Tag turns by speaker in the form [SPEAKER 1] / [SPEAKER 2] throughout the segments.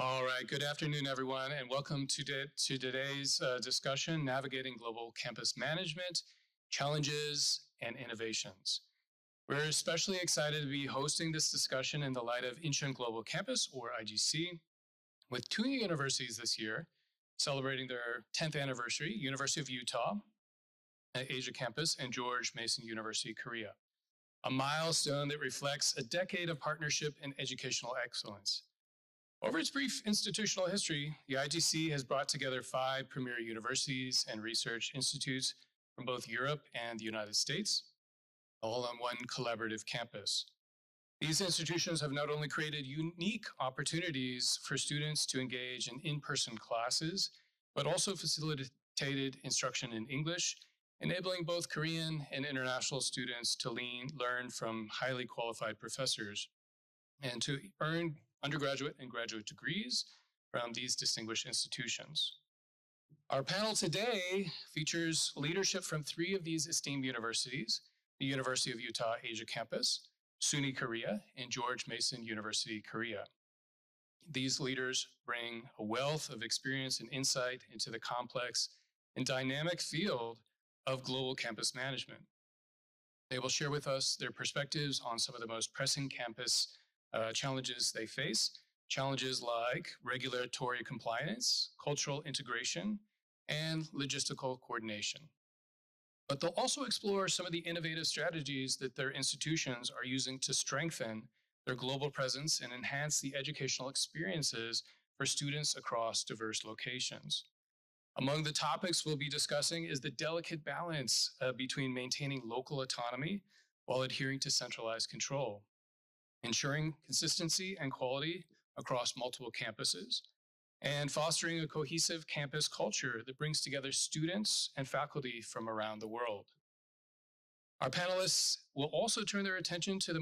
[SPEAKER 1] All right, good afternoon, everyone, and welcome to today's discussion, Navigating Global Campus Management, Challenges and Innovations. We're especially excited to be hosting this discussion in the light of Incheon Global Campus, or IGC, with two universities this year celebrating their 10th anniversary, University of Utah, Asia Campus, and George Mason University, Korea. A milestone that reflects a decade of partnership and educational excellence. Over its brief institutional history, the IGC has brought together 5 premier universities and research institutes from both Europe and the United States, all on one collaborative campus. These institutions have not only created unique opportunities for students to engage in in-person classes, but also facilitated instruction in English, enabling both Korean and international students to learn from highly qualified professors and to earn undergraduate and graduate degrees from these distinguished institutions. Our panel today features leadership from 3 of these esteemed universities, the University of Utah Asia Campus, SUNY Korea, and George Mason University, Korea. These leaders bring a wealth of experience and insight into the complex and dynamic field of global campus management. They will share with us their perspectives on some of the most pressing campus challenges they face, challenges like regulatory compliance, cultural integration, and logistical coordination. But they'll also explore some of the innovative strategies that their institutions are using to strengthen their global presence and enhance the educational experiences for students across diverse locations. Among the topics we'll be discussing is the delicate balance between maintaining local autonomy while adhering to centralized control, ensuring consistency and quality across multiple campuses, and fostering a cohesive campus culture that brings together students and faculty from around the world. Our panelists will also turn their attention to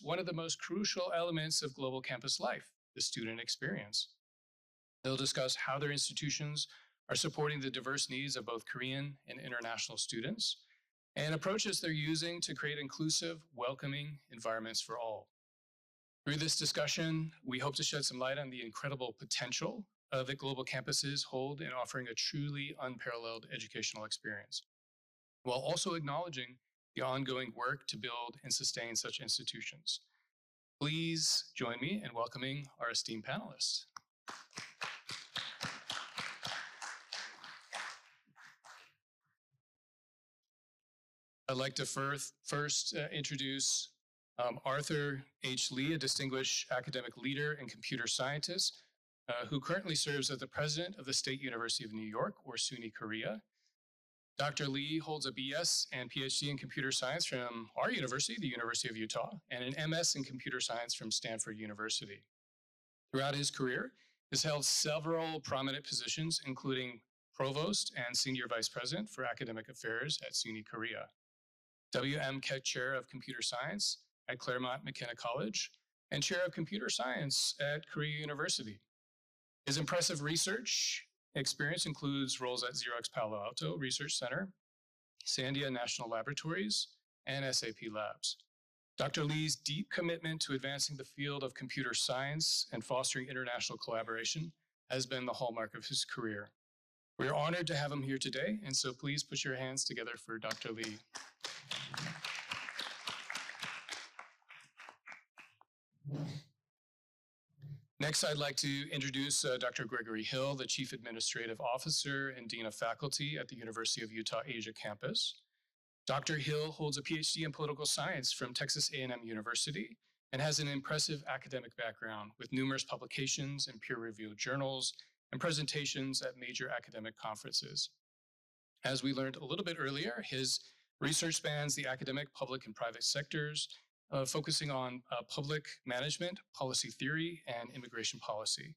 [SPEAKER 1] one of the most crucial elements of global campus life, the student experience. They'll discuss how their institutions are supporting the diverse needs of both Korean and international students, and approaches they're using to create inclusive, welcoming environments for all. Through this discussion, we hope to shed some light on the incredible potential that global campuses hold in offering a truly unparalleled educational experience, while also acknowledging the ongoing work to build and sustain such institutions. Please join me in welcoming our esteemed panelists. I'd like to first introduce Arthur H. Lee, a distinguished academic leader and computer scientist who currently serves as the president of the State University of New York, or SUNY Korea. Dr. Lee holds a BS and PhD in computer science from our university, the University of Utah, and an MS in computer science from Stanford University. Throughout his career, he's held several prominent positions, including provost and senior vice president for academic affairs at SUNY Korea, W.M. Keck Chair of Computer Science at Claremont McKenna College, and Chair of Computer Science at Korea University. His impressive research experience includes roles at Xerox Palo Alto Research Center, Sandia National Laboratories, and SAP Labs. Dr. Lee's deep commitment to advancing the field of computer science and fostering international collaboration has been the hallmark of his career. We are honored to have him here today, and so please put your hands together for Dr. Lee. Next, I'd like to introduce Dr. Gregory Hill, the Chief Administrative Officer and Dean of Faculty at the University of Utah Asia Campus. Dr. Hill holds a PhD in political science from Texas A&M University and has an impressive academic background with numerous publications in peer-reviewed journals and presentations at major academic conferences. As we learned a little bit earlier, his research spans the academic, public, and private sectors, focusing on public management, policy theory, and immigration policy.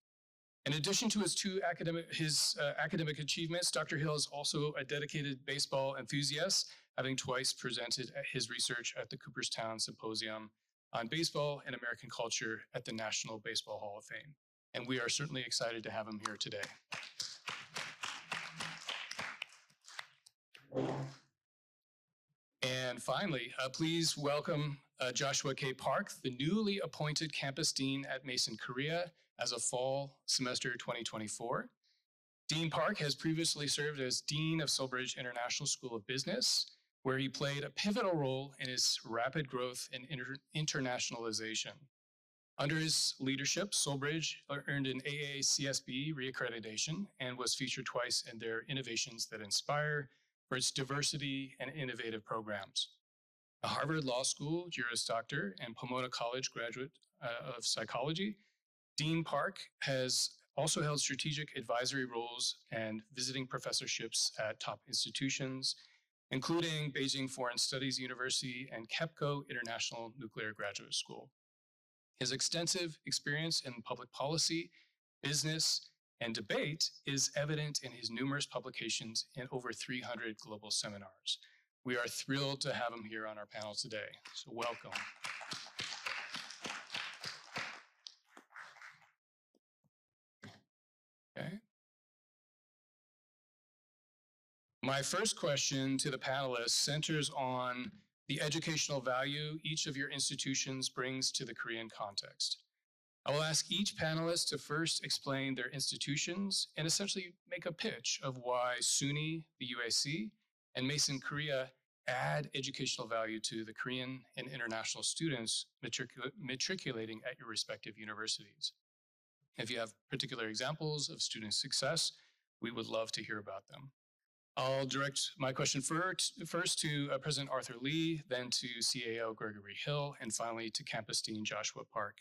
[SPEAKER 1] In addition to his academic achievements, Dr. Hill is also a dedicated baseball enthusiast, having twice presented his research at the Cooperstown Symposium on Baseball and American Culture at the National Baseball Hall of Fame. And we are certainly excited to have him here today. And finally, please welcome Joshua K. Park, the newly appointed campus dean at Mason, Korea, as of fall semester 2024. Dean Park has previously served as Dean of Solbridge International School of Business, where he played a pivotal role in its rapid growth and internationalization. Under his leadership, Solbridge earned an AACSB reaccreditation and was featured twice in their Innovations That Inspire for its diversity and innovative programs. A Harvard Law School Juris Doctor and Pomona College graduate of psychology, Dean Park has also held strategic advisory roles and visiting professorships at top institutions, including Beijing Foreign Studies University and KEPCO International Nuclear Graduate School. His extensive experience in public policy, business, and debate is evident in his numerous publications and over 300 global seminars. We are thrilled to have him here on our panel today, so welcome. Okay. My first question to the panelists centers on the educational value each of your institutions brings to the Korean context. I will ask each panelist to first explain their institutions and essentially make a pitch of why SUNY, the UAC, and Mason Korea add educational value to the Korean and international students matriculating at your respective universities. If you have particular examples of student success, we would love to hear about them. I'll direct my question first to President Arthur Lee, then to CAO Gregory Hill, and finally to Campus Dean Joshua Park.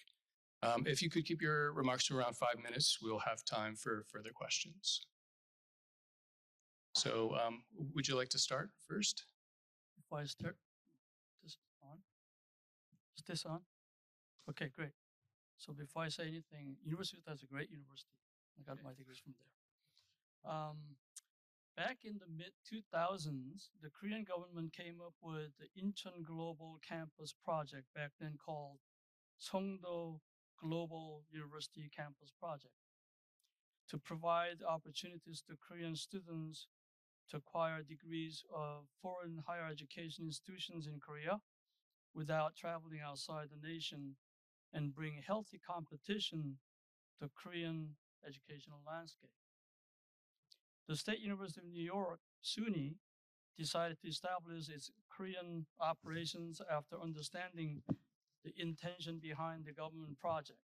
[SPEAKER 1] If you could keep your remarks to around 5 minutes, we'll have time for further questions. So would you like to start first?
[SPEAKER 2] Before I start, this on? Is this on? Okay, great. So before I say anything, University of Utah is a great university. I got my degrees from there. Back in the mid-2000s, the Korean government came up with the Incheon Global Campus project, back then called Songdo Global University Campus Project, to provide opportunities to Korean students to acquire degrees of foreign higher education institutions in Korea without traveling outside the nation, and bring healthy competition to Korean educational landscape. The State University of New York, SUNY, decided to establish its Korean operations after understanding the intention behind the government project.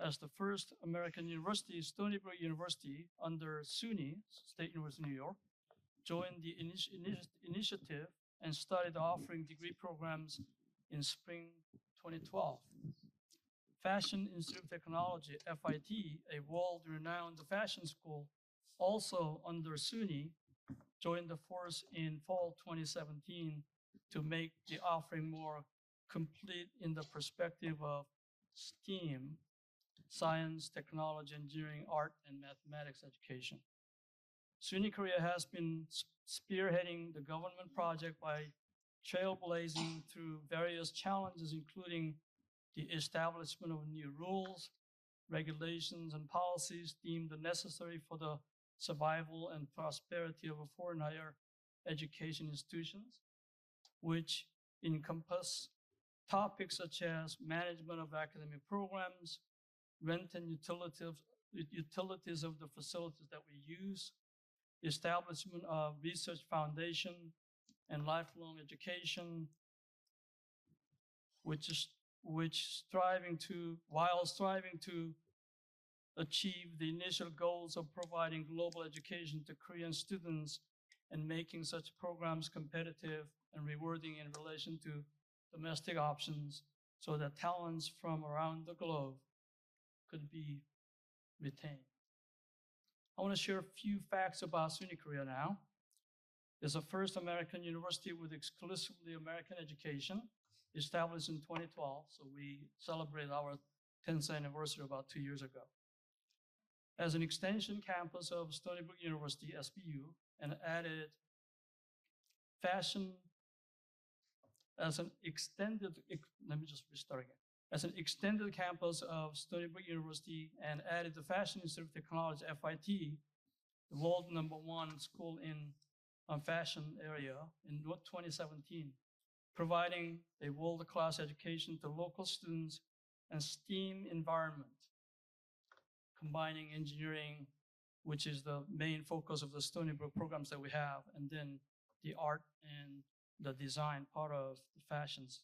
[SPEAKER 2] As the first American university, Stony Brook University, under SUNY, State University of New York, joined the initiative and started offering degree programs in spring 2012. Fashion Institute of Technology, FIT, a world-renowned fashion school, also under SUNY, joined the force in fall 2017 to make the offering more complete in the perspective of STEAM, science, technology, engineering, art, and mathematics education. SUNY Korea has been spearheading the government project by trailblazing through various challenges, including the establishment of new rules, regulations, and policies deemed necessary for the survival and prosperity of foreign higher education institutions, which encompass topics such as management of academic programs, rent and utilities of the facilities that we use, establishment of research foundation and lifelong education, while striving to achieve the initial goals of providing global education to Korean students and making such programs competitive and rewarding in relation to domestic options so that talents from around the globe could be retained. I want to share a few facts about SUNY Korea now. It's the first American university with exclusively American education, established in 2012, so we celebrated our 10th anniversary about 2 years ago. As an extension campus of Stony Brook University, SBU, and added fashion as an extended, let me just restart again. As an extended campus of Stony Brook University and added the Fashion Institute of Technology, FIT, the world #1 school in fashion area in 2017. providing a world-class education to local students and STEAM environment, combining engineering, which is the main focus of the Stony Brook programs that we have, and then the art and the design part of the fashions.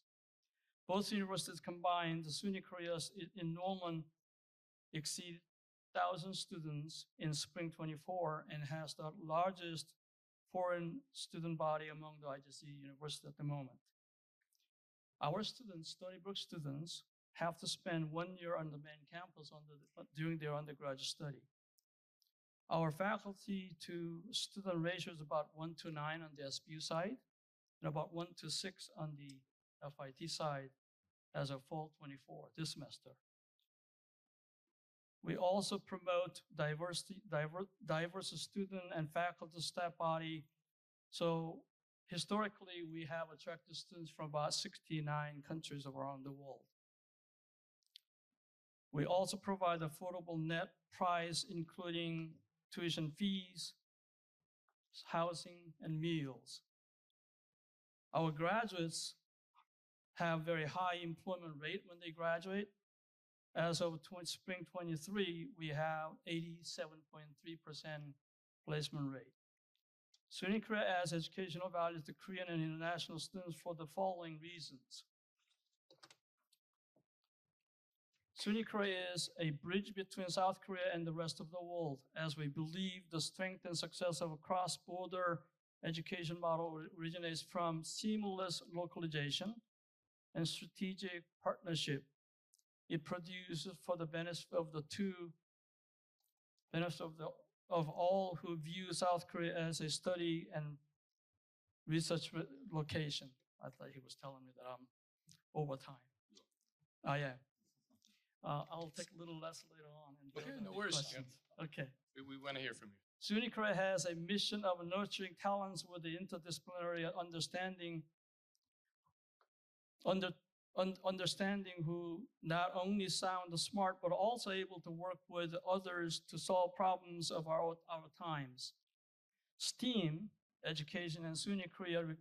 [SPEAKER 2] Both universities combined, the SUNY Korea's enrollment exceeded 1,000 students in spring 24 and has the largest foreign student body among the IGC universities at the moment. Our students, Stony Brook students, have to spend 1 year on the main campus during their undergraduate study. Our faculty to student ratio is about 1:9 on the SBU side and about 1:6 on the FIT side as of fall 24 this semester. We also promote diverse student and faculty staff body. So historically, we have attracted students from about 69 countries around the world. We also provide affordable net price, including tuition fees, housing, and meals. Our graduates have very high employment rate when they graduate. As of spring 23, we have 87.3% placement rate. SUNY Korea adds educational value to Korean and international students for the following reasons. SUNY Korea is a bridge between South Korea and the rest of the world, as we believe the strength and success of a cross-border education model originates from seamless localization and strategic partnership. It produces for the benefit of all who view South Korea as a study and research location. I thought he was telling me that I'm over time. Yeah. I'll take a little less later on. And
[SPEAKER 1] okay, no worries.
[SPEAKER 2] Yeah. Okay.
[SPEAKER 1] We want to hear from you.
[SPEAKER 2] SUNY Korea has a mission of nurturing talents with the interdisciplinary understanding who not only sound smart, but also able to work with others to solve problems of our times. STEAM, education in SUNY Korea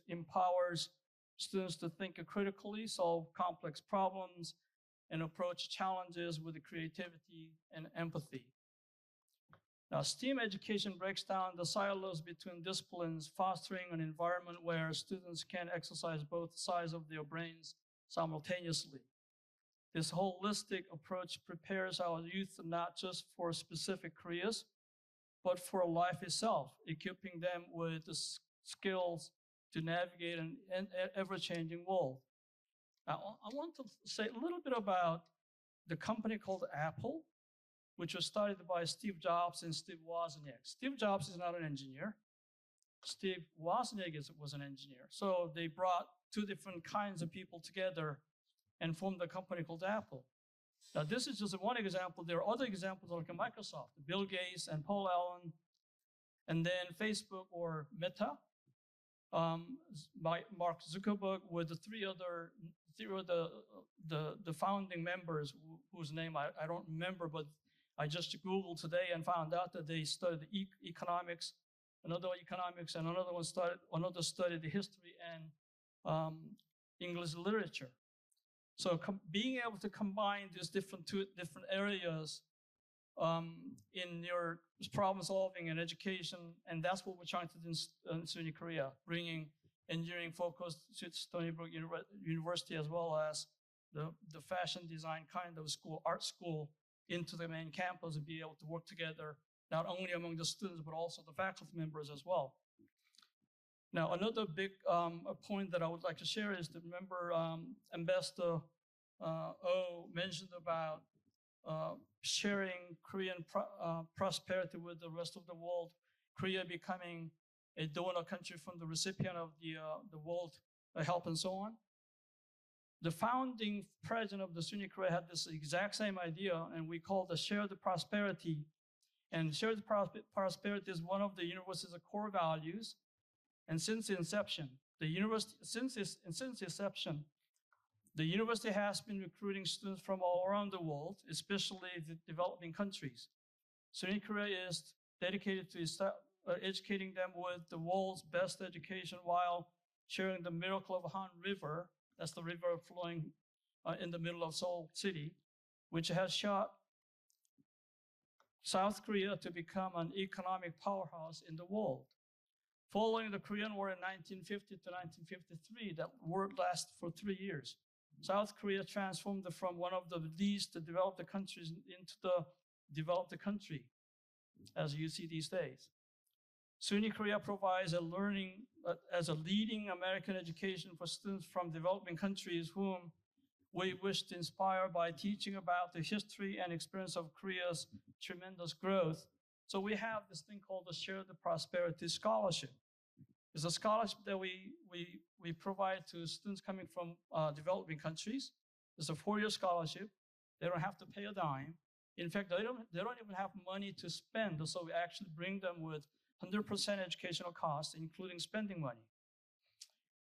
[SPEAKER 2] empowers students to think critically, solve complex problems, and approach challenges with creativity and empathy. Now, STEAM education breaks down the silos between disciplines, fostering an environment where students can exercise both sides of their brains simultaneously. This holistic approach prepares our youth not just for specific careers, but for life itself, equipping them with the skills to navigate an ever-changing world. Now, I want to say a little bit about the company called Apple, which was started by Steve Jobs and Steve Wozniak. Steve Jobs is not an engineer. Steve Wozniak was an engineer. So they brought two different kinds of people together and formed a company called Apple. Now, this is just one example. There are other examples like Microsoft, Bill Gates and Paul Allen, and then Facebook or Meta, Mark Zuckerberg, with the three of the founding members whose name I don't remember, but I just Googled today and found out that they studied economics, another studied the history and English literature. So being able to combine these two different areas in your problem solving and education, and that's what we're trying to do in SUNY Korea, bringing engineering focus to Stony Brook University, as well as the fashion design kind of school, art school, into the main campus and be able to work together, not only among the students, but also the faculty members as well. Now, another big point that I would like to share is that, remember, Ambassador O mentioned about sharing Korean prosperity with the rest of the world, Korea becoming a donor country from the recipient of the world help and so on. The founding president of the SUNY Korea had this exact same idea, and we call the Share the Prosperity. And Share the Prosperity is one of the university's core values. And since inception, the university has been recruiting students from all around the world, especially the developing countries. SUNY Korea is dedicated to educating them with the world's best education while sharing the Miracle of Han River. That's the river flowing in the middle of Seoul City, which has shot South Korea to become an economic powerhouse in the world. Following the Korean War in 1950 to 1953, that war lasted for 3 years. South Korea transformed from one of the least developed countries into the developed country, as you see these days. SUNY Korea provides a learning as a leading American education for students from developing countries whom we wish to inspire by teaching about the history and experience of Korea's tremendous growth. So we have this thing called the Share the Prosperity Scholarship. It's a scholarship that we provide to students coming from developing countries. It's a 4-year scholarship. They don't have to pay a dime. In fact, they don't even have money to spend, so we actually bring them with 100% educational costs, including spending money.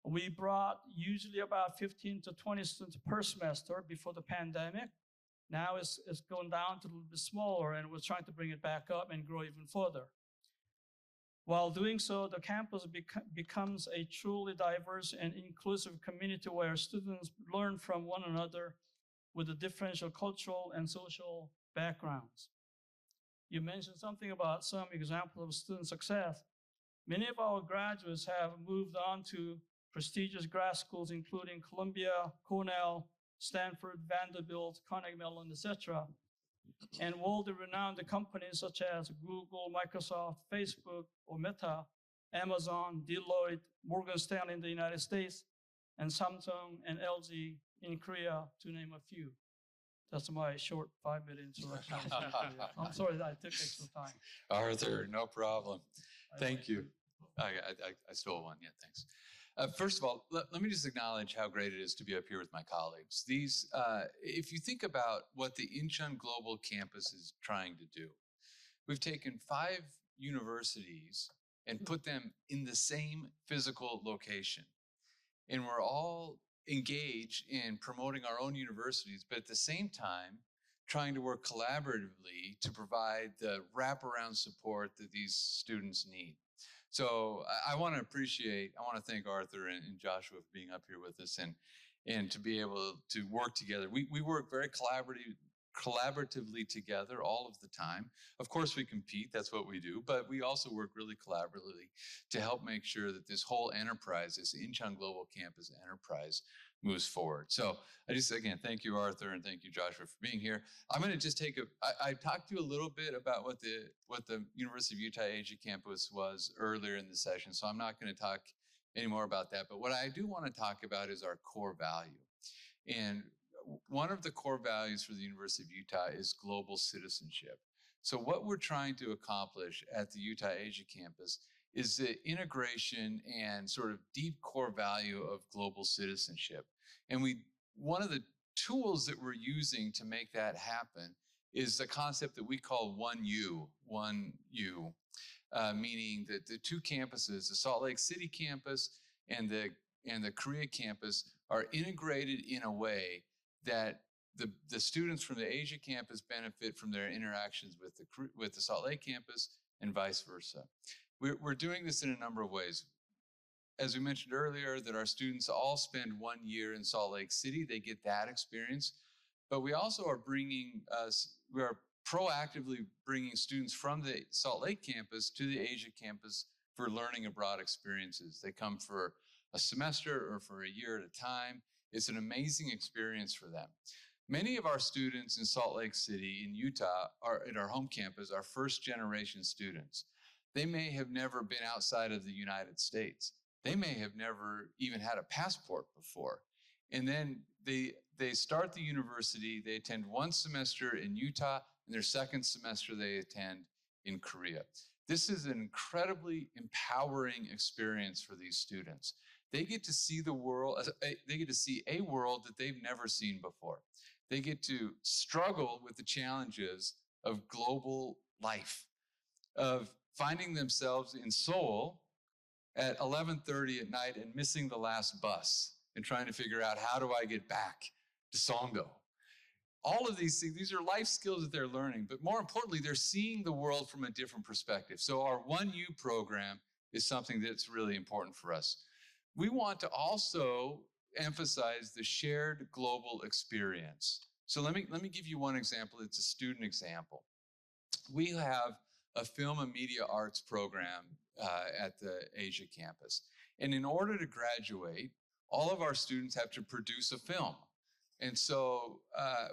[SPEAKER 2] We brought usually about 15 to 20 students per semester before the pandemic. Now it's gone down to a little bit smaller, and we're trying to bring it back up and grow even further. While doing so, the campus becomes a truly diverse and inclusive community where students learn from one another with the differential cultural and social backgrounds. You mentioned something about some examples of student success. Many of our graduates have moved on to prestigious grad schools, including Columbia, Cornell, Stanford, Vanderbilt, Carnegie Mellon, etc., and world-renowned companies such as Google, Microsoft, Facebook, or Meta, Amazon, Deloitte, Morgan Stanley in the United States, and Samsung and LG in Korea, to name a few. That's my short 5-minute introduction. I'm sorry that I took extra time.
[SPEAKER 3] Arthur, no problem. Thank you. I stole one. Yeah, thanks. First of all, let me just acknowledge how great it is to be up here with my colleagues. These, if you think about what the Incheon Global Campus is trying to do, we've taken 5 universities and put them in the same physical location. And we're all engaged in promoting our own universities, but at the same time, trying to work collaboratively to provide the wraparound support that these students need. So I want to thank Arthur and Joshua for being up here with us and to be able to work together. We work very collaboratively together all of the time. Of course, we compete, that's what we do, but we also work really collaboratively to help make sure that this whole enterprise, this Incheon Global Campus enterprise, moves forward. So I just, again, thank you, Arthur, and thank you, Joshua, for being here. I'm going to just I talked to you a little bit about what the University of Utah Asia campus was earlier in the session, so I'm not going to talk any more about that. But what I do want to talk about is our core value. And one of the core values for the University of Utah is global citizenship. So what we're trying to accomplish at the Utah Asia campus is the integration and sort of deep core value of global citizenship. And one of the tools that we're using to make that happen is the concept that we call 1U, meaning that the 2 campuses, the Salt Lake City campus and the Korea campus, are integrated in a way that the students from the Asia campus benefit from their interactions with the Salt Lake campus and vice versa. We're doing this in a number of ways. As we mentioned earlier, that our students all spend 1 year in Salt Lake City. They get that experience. But we also are we are proactively bringing students from the Salt Lake campus to the Asia campus for learning abroad experiences. They come for a semester or for a year at a time. It's an amazing experience for them. Many of our students in Salt Lake City, in Utah, at our home campus, are first-generation students. They may have never been outside of the United States. They may have never even had a passport before. And then they start the university, they attend 1 semester in Utah, and their 2nd semester they attend in Korea. This is an incredibly empowering experience for these students. They get to see the world, they get to see a world that they've never seen before. They get to struggle with the challenges of global life, of finding themselves in Seoul at 11:30 at night and missing the last bus and trying to figure out, how do I get back to Songdo? All of these things, these are life skills that they're learning, but more importantly, they're seeing the world from a different perspective. So our 1U program is something that's really important for us. we want to also emphasize the shared global experience. So let me give you one example. It's a student example. We have a film and media arts program at the Asia campus. And in order to graduate, all of our students have to produce a film. And so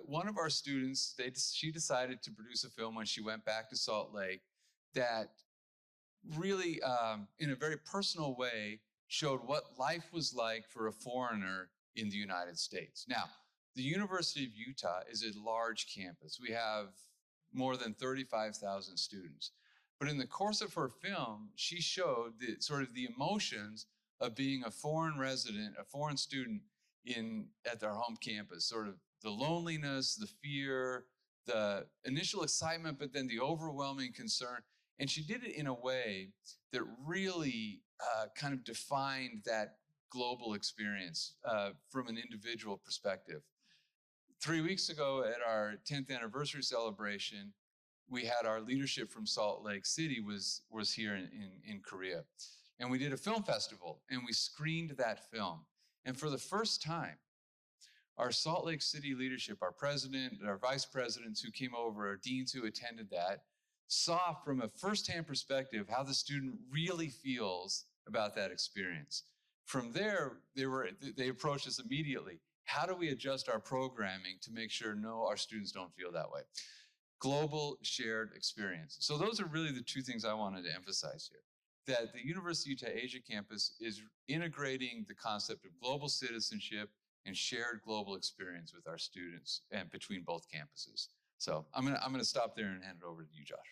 [SPEAKER 3] one of our students, she decided to produce a film when she went back to Salt Lake that really, in a very personal way, showed what life was like for a foreigner in the United States. Now, the University of Utah is a large campus. We have more than 35,000 students. But in the course of her film, she showed the emotions of being a foreign resident, a foreign student at their home campus, sort of the loneliness, the fear, the initial excitement, but then the overwhelming concern. And she did it in a way that really kind of defined that global experience from an individual perspective. 3 weeks ago at our 10th anniversary celebration, we had our leadership from Salt Lake City was here in Korea. And we did a film festival and we screened that film. And for the first time, our Salt Lake City leadership, our president, our vice presidents who came over, our deans who attended that, saw from a firsthand perspective how the student really feels about that experience. From there, they approached us immediately. How do we adjust our programming to make sure our students don't feel that way? Global shared experience. So those are really the two things I wanted to emphasize here. That the University of Utah Asia campus is integrating the concept of global citizenship and shared global experience with our students and between both campuses. So I'm gonna stop there and hand it over to you, Joshua.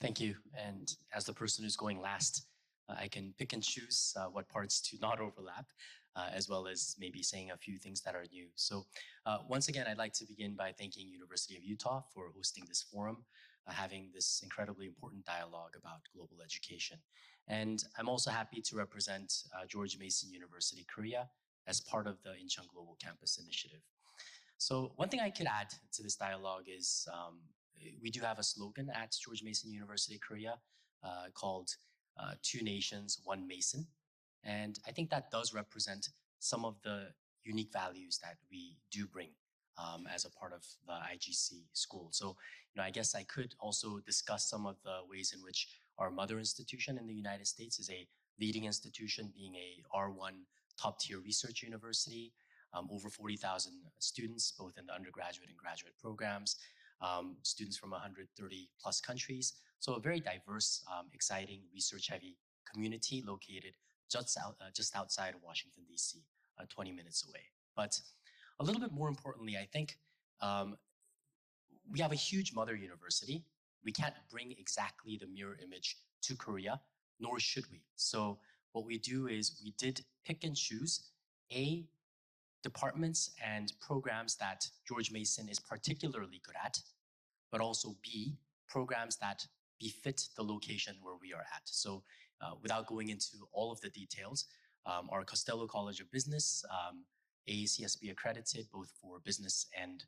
[SPEAKER 4] Thank you. And as the person who's going last, I can pick and choose what parts to not overlap, as well as maybe saying a few things that are new. So once again, I'd like to begin by thanking University of Utah for hosting this forum, having this incredibly important dialogue about global education. And I'm also happy to represent George Mason University, Korea, as part of the Incheon Global Campus initiative. So one thing I could add to this dialogue is we do have a slogan at George Mason University, Korea, called 2 Nations, 1 Mason. And I think that does represent some of the unique values that we do bring as a part of the IGC school. So, I guess I could also discuss some of the ways in which our mother institution in the United States is a leading institution, being a R1 top-tier research university, over 40,000 students, both in the undergraduate and graduate programs, students from 130 plus countries. So a very diverse, exciting, research-heavy community located just outside of Washington, D.C., 20 minutes away. But a little bit more importantly, I think we have a huge mother university. We can't bring exactly the mirror image to Korea, nor should we. So what we do is we did pick and choose departments and programs that George Mason is particularly good at, but also B, programs that befit the location where we are at. So without going into all of the details, our Costello College of Business, AACSB accredited both for business and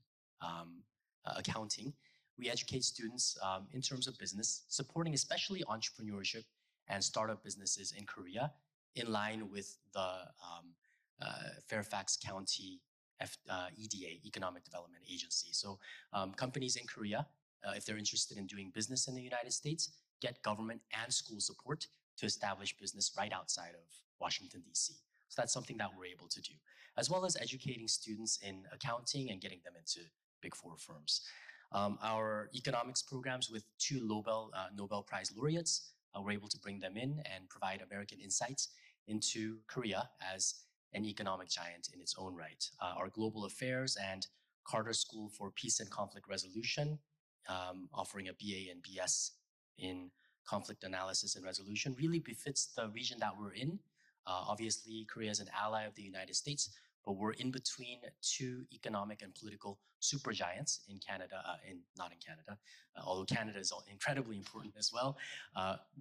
[SPEAKER 4] accounting. We educate students in terms of business, supporting especially entrepreneurship and startup businesses in Korea in line with the Fairfax County EDA, Economic Development Agency. So companies in Korea, if they're interested in doing business in the United States, get government and school support to establish business right outside of Washington, D.C. So that's something that we're able to do, as well as educating students in accounting and getting them into Big Four firms. Our economics programs with 2 Nobel Prize laureates, we're able to bring them in and provide American insights into Korea as an economic giant in its own right. Our global affairs and Carter School for Peace and Conflict Resolution, offering a BA and BS in conflict analysis and resolution, really befits the region that we're in. Obviously, Korea is an ally of the United States, but we're in between 2 economic and political supergiants in Canada, not in Canada, although Canada is incredibly important as well,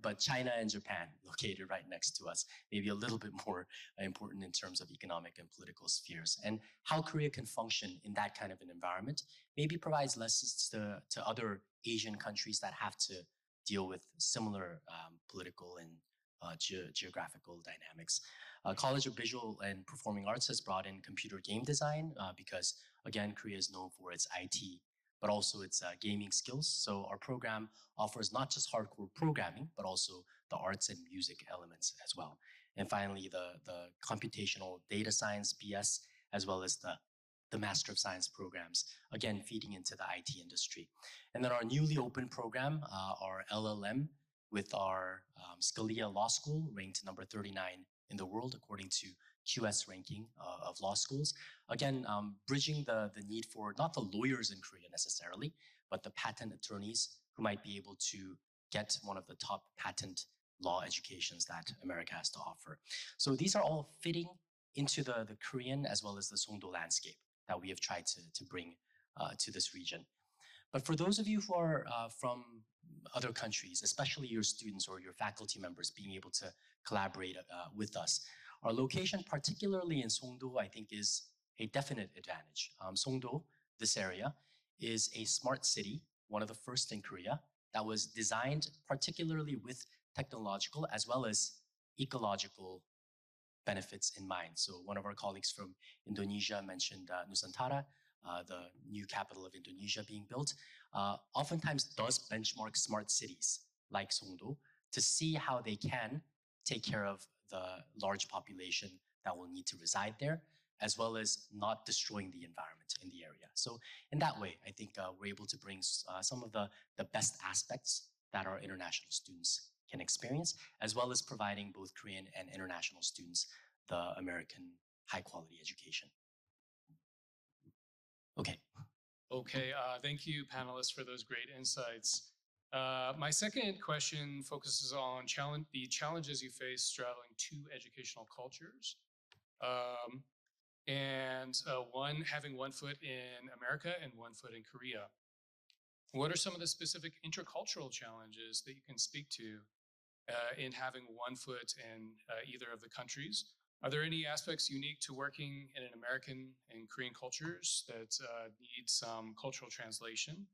[SPEAKER 4] but China and Japan located right next to us, maybe a little bit more important in terms of economic and political spheres. And how Korea can function in that kind of an environment maybe provides lessons to other Asian countries that have to deal with similar political and geographical dynamics. College of Visual and Performing Arts has brought in computer game design because, again, Korea is known for its IT, but also its gaming skills. So our program offers not just hardcore programming, but also the arts and music elements as well. And finally, the computational data science BS, as well as the Master of Science programs, again, feeding into the IT industry. And then our newly opened program, our LLM, with our Scalia Law School, ranked number 39 in the world according to QS ranking of law schools. Again, bridging the need for not the lawyers in Korea necessarily, but the patent attorneys who might be able to get one of the top patent law educations that America has to offer. So these are all fitting into the Korean as well as the Songdo landscape that we have tried to bring to this region. But for those of you who are from other countries, especially your students or your faculty members being able to collaborate with us, our location, particularly in Songdo, I think is a definite advantage. Songdo, this area, is a smart city, one of the first in Korea, that was designed particularly with technological as well as ecological benefits in mind. So one of our colleagues from Indonesia mentioned Nusantara, the new capital of Indonesia being built, oftentimes does benchmark smart cities like Songdo to see how they can take care of the large population that will need to reside there, as well as not destroying the environment in the area. So in that way, I think we're able to bring some of the best aspects that our international students can experience, as well as providing both Korean and international students the American high quality education. Okay.
[SPEAKER 1] Okay, thank you, panelists, for those great insights. My second question focuses on the challenges you face traveling to educational cultures. Having one foot in America and one foot in Korea. What are some of the specific intercultural challenges that you can speak to in having one foot in either of the countries? Are there any aspects unique to working in an American and Korean cultures that need some cultural translation?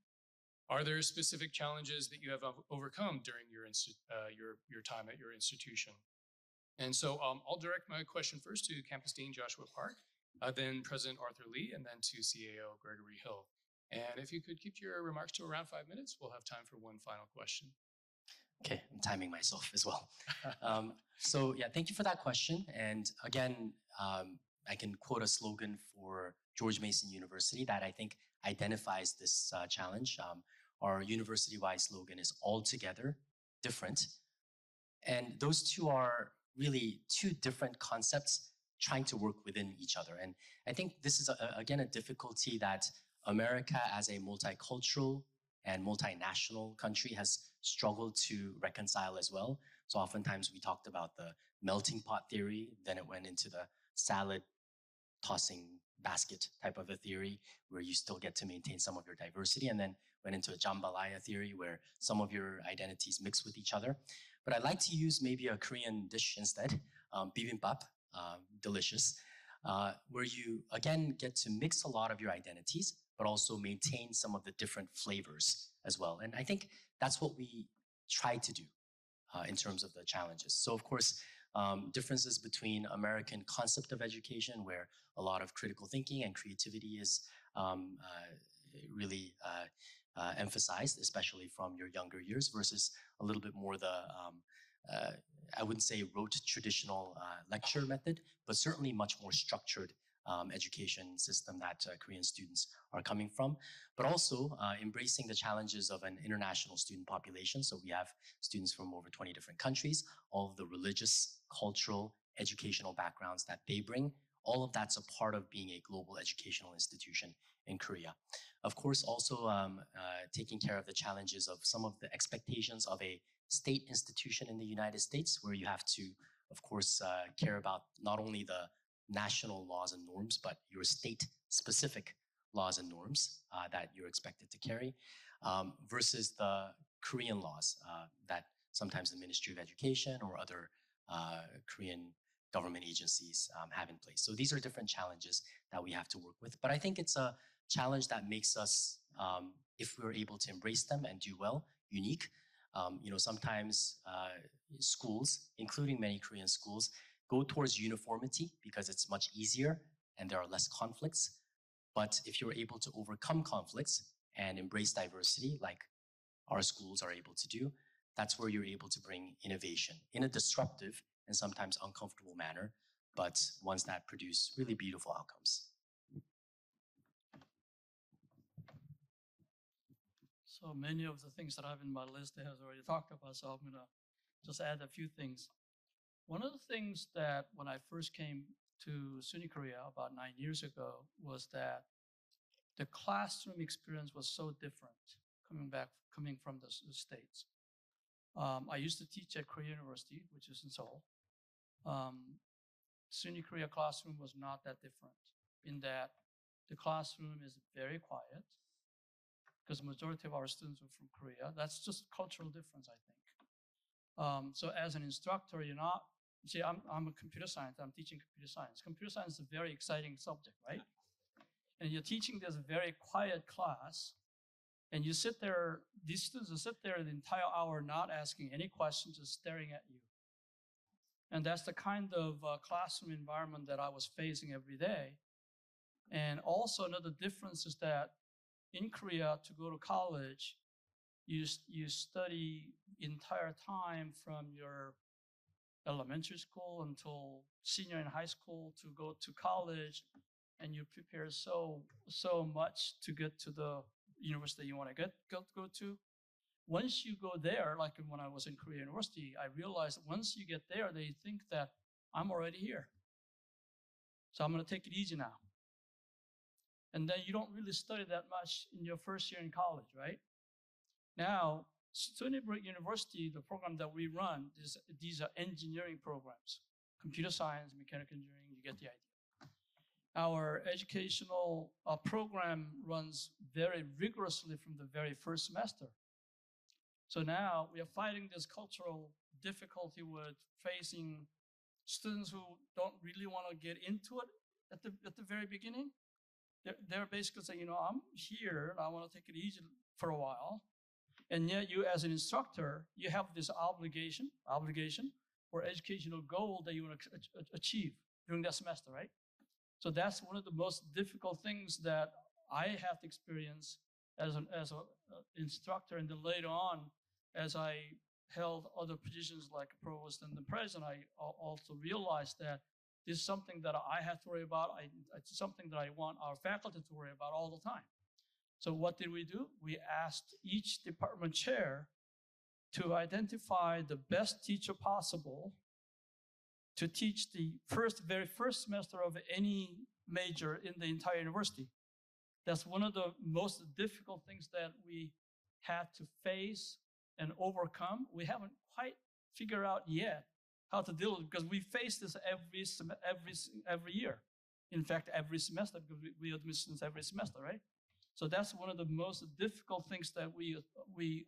[SPEAKER 1] Are there specific challenges that you have overcome during your time at your institution? And so I'll direct my question first to Campus Dean Joshua Park, then President Arthur Lee, and then to CAO Gregory Hill. And if you could keep your remarks to around 5 minutes, we'll have time for one final question.
[SPEAKER 4] Okay, I'm timing myself as well. So yeah, thank you for that question. And again, I can quote a slogan for George Mason University that I think identifies this challenge. Our university-wide slogan is altogether different. And those two are really two different concepts trying to work within each other. And I think this is, again, a difficulty that America as a multicultural and multinational country has struggled to reconcile as well. So oftentimes we talked about the melting pot theory, then it went into the salad tossing basket type of a theory where you still get to maintain some of your diversity, and then went into a jambalaya theory where some of your identities mix with each other. But I'd like to use maybe a Korean dish instead, bibimbap, delicious, where you, again, get to mix a lot of your identities, but also maintain some of the different flavors as well. And I think that's what we try to do in terms of the challenges. So of course, differences between American concept of education, where a lot of critical thinking and creativity is really emphasized, especially from your younger years, versus a little bit more I wouldn't say rote traditional lecture method, but certainly much more structured education system that Korean students are coming from, but also embracing the challenges of an international student population. So we have students from over 20 different countries, all of the religious, cultural, educational backgrounds that they bring. All of that's a part of being a global educational institution in Korea. Of course, also taking care of the challenges of some of the expectations of a state institution in the United States, where you have to, of course, care about not only the national laws and norms, but your state-specific laws and norms that you're expected to carry, versus the Korean laws that sometimes the Ministry of Education or other Korean government agencies have in place. So these are different challenges that we have to work with. But I think it's a challenge that makes us, if we're able to embrace them and do well, unique. Sometimes schools, including many Korean schools, go towards uniformity because it's much easier and there are less conflicts. But if you're able to overcome conflicts and embrace diversity, like our schools are able to do, that's where you're able to bring innovation in a disruptive and sometimes uncomfortable manner, but ones that produce really beautiful outcomes.
[SPEAKER 2] So many of the things that I have in my list they have already talked about, so I'm gonna just add a few things. One of the things that when I first came to SUNY Korea about 9 years ago was that the classroom experience was so different coming from the States. I used to teach at Korea University, which is in Seoul. SUNY Korea classroom was not that different in that the classroom is very quiet because the majority of our students are from Korea. That's just cultural difference, I think. So as an instructor, you're not, see, I'm a computer science, I'm teaching computer science. Computer science is a very exciting subject, right? And you're teaching this very quiet class, and you sit there, these students will sit there the entire hour not asking any questions, just staring at you. And that's the kind of classroom environment that I was facing every day. And also another difference is that in Korea, to go to college, you study entire time from your elementary school until senior in high school to go to college, and you prepare so much to get to the university you want to go to. Once you go there, like when I was in Korea University, I realized once you get there, they think that I'm already here. So I'm going to take it easy now. And then you don't really study that much in your first year in college, right? Now, SUNY University, the program that we run, these are engineering programs. Computer science, mechanical engineering, you get the idea. Our educational program runs very rigorously from the very first semester. So now we are fighting this cultural difficulty with facing students who don't really want to get into it at the very beginning. They're basically saying, I'm here and I want to take it easy for a while. And yet you as an instructor, you have this obligation or educational goal that you want to achieve during that semester, right? So that's one of the most difficult things that I have to experience as an instructor. And then later on, as I held other positions like provost and the president, I also realized that this is something that I have to worry about. It's something that I want our faculty to worry about all the time. So what did we do? We asked each department chair to identify the best teacher possible to teach the very first semester of any major in the entire university. That's one of the most difficult things that we had to face and overcome. We haven't quite figured out yet how to deal with it because we face this every year. In fact, every semester, because we admit students every semester, right? So that's one of the most difficult things that we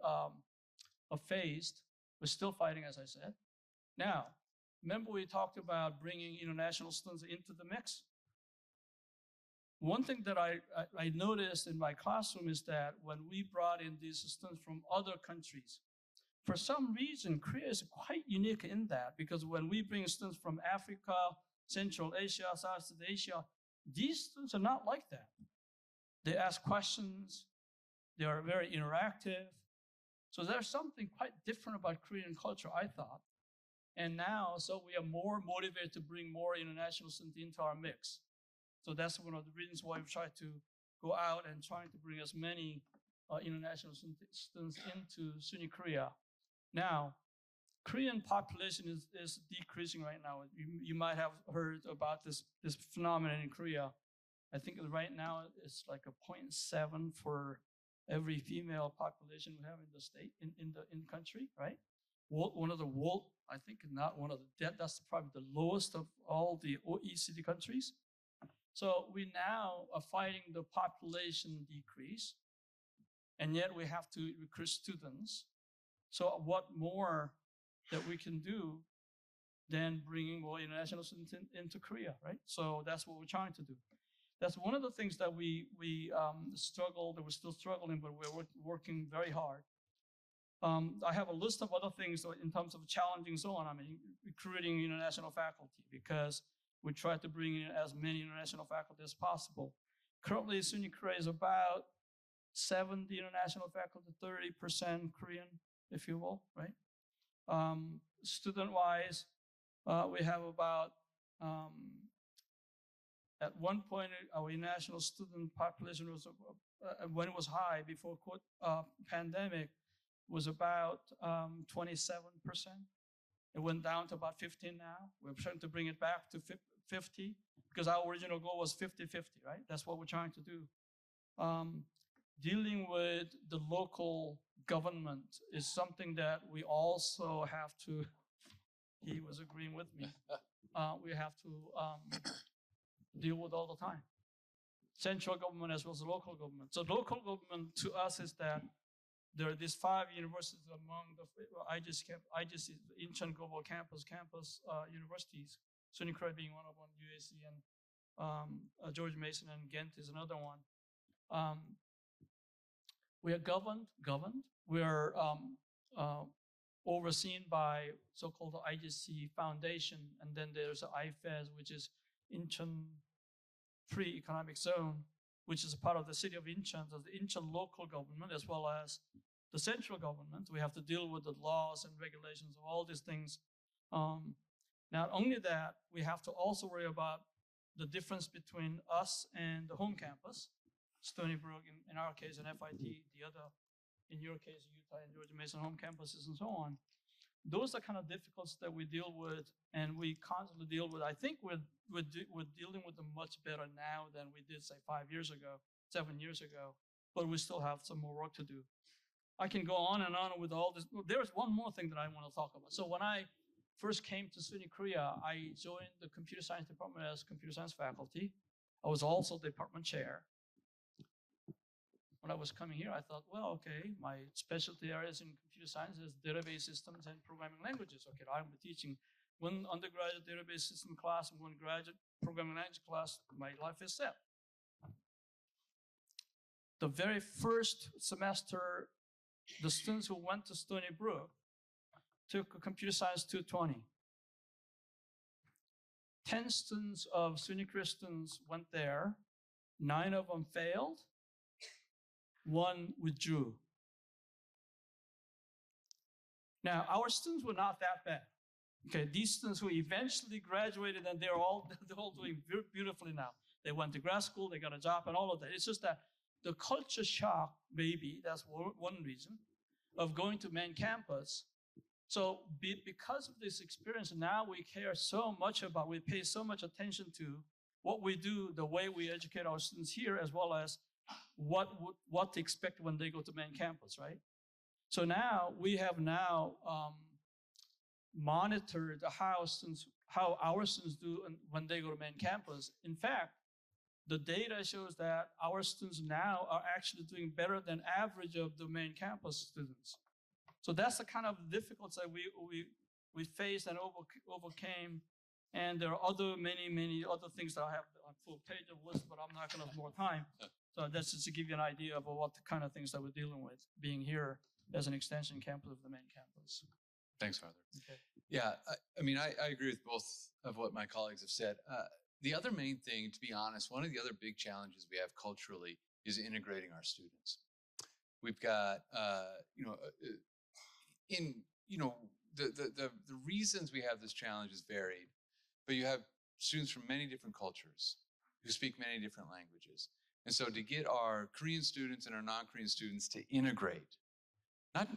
[SPEAKER 2] have faced. We're still fighting, as I said. Now, remember we talked about bringing international students into the mix? One thing that I noticed in my classroom is that when we brought in these students from other countries, for some reason, Korea is quite unique in that, because when we bring students from Africa, Central Asia, Southeast Asia, these students are not like that. They ask questions, they are very interactive. So there's something quite different about Korean culture, I thought. And now, so we are more motivated to bring more international students into our mix. So that's one of the reasons why we try to go out and trying to bring as many international students into SUNY Korea. Now, Korean population is decreasing right now. You might have heard about this phenomenon in Korea. I think right now it's like a 0.7 for every female population we have in the state, in the country, right? I think not one of the, that's probably the lowest of all the OECD countries. So we now are fighting the population decrease, and yet we have to recruit students. So what more that we can do than bringing more international students into Korea, right? So that's what we're trying to do. That's one of the things that we struggled, that we're still struggling, but we're working very hard. I have a list of other things in terms of challenging so on. I mean, recruiting international faculty, because we try to bring in as many international faculty as possible. Currently, SUNY Korea is about 70 international faculty, 30% Korean, if you will, right? Student-wise, we have about, at one point, our international student population was, when it was high before pandemic, was about 27%. It went down to about 15 now. We're trying to bring it back to 50, because our original goal was 50-50, right? That's what we're trying to do. Dealing with the local government is something that we also have to, he was agreeing with me, we have to deal with all the time. Central government as well as local government. So local government to us is that there are these 5 universities among the IGCs, Incheon Global Campus universities, SUNY Korea being one of them, UAC, and George Mason and Ghent is another one. We are governed. We are overseen by so-called IGC Foundation, and then there's IFAS, which is Incheon Free Economic Zone, which is a part of the city of Incheon, so the Incheon local government as well as the central government. We have to deal with the laws and regulations of all these things. Not only that, we have to also worry about the difference between us and the home campus, Stony Brook in our case, and FIT, the other, in your case, Utah and George Mason home campuses and so on. Those are kind of difficulties that we deal with, and we constantly deal with. I think we're dealing with them much better now than we did, say, 5 years ago, 7 years ago, but we still have some more work to do. I can go on and on with all this. There's one more thing that I want to talk about. So when I first came to SUNY Korea, I joined the computer science department as computer science faculty. I was also the department chair. When I was coming here, I thought, well, okay, my specialty areas in computer science is database systems and programming languages. Okay, I'm teaching one undergraduate database system class and one graduate programming language class. My life is set. The very first semester, the students who went to Stony Brook took a computer science 220. 10 students of SUNY Korea students went there. 9 of them failed. 1 withdrew. Now, our students were not that bad. Okay, these students who eventually graduated, and they're all doing beautifully now. They went to grad school, they got a job, and all of that. It's just that the culture shock, maybe, that's one reason, of going to main campus. So because of this experience, now we care so much about, we pay so much attention to what we do, the way we educate our students here, as well as what to expect when they go to main campus, right? So now we have monitored how our students do when they go to main campus. In fact, the data shows that our students now are actually doing better than average of the main campus students. So that's the kind of difficulties that we faced and overcame. And there are many other things that I have on full page of list, but I'm not going to have more time. So that's just to give you an idea of what the kind of things that we're dealing with, being here as an extension campus of the main campus.
[SPEAKER 3] Thanks, Arthur.
[SPEAKER 2] Okay.
[SPEAKER 3] Yeah, I mean, I agree with both of what my colleagues have said. The other main thing, to be honest, one of the other big challenges we have culturally is integrating our students. We've got, the reasons we have this challenge is varied, but you have students from many different cultures who speak many different languages. And so to get our Korean students and our non-Korean students to integrate, not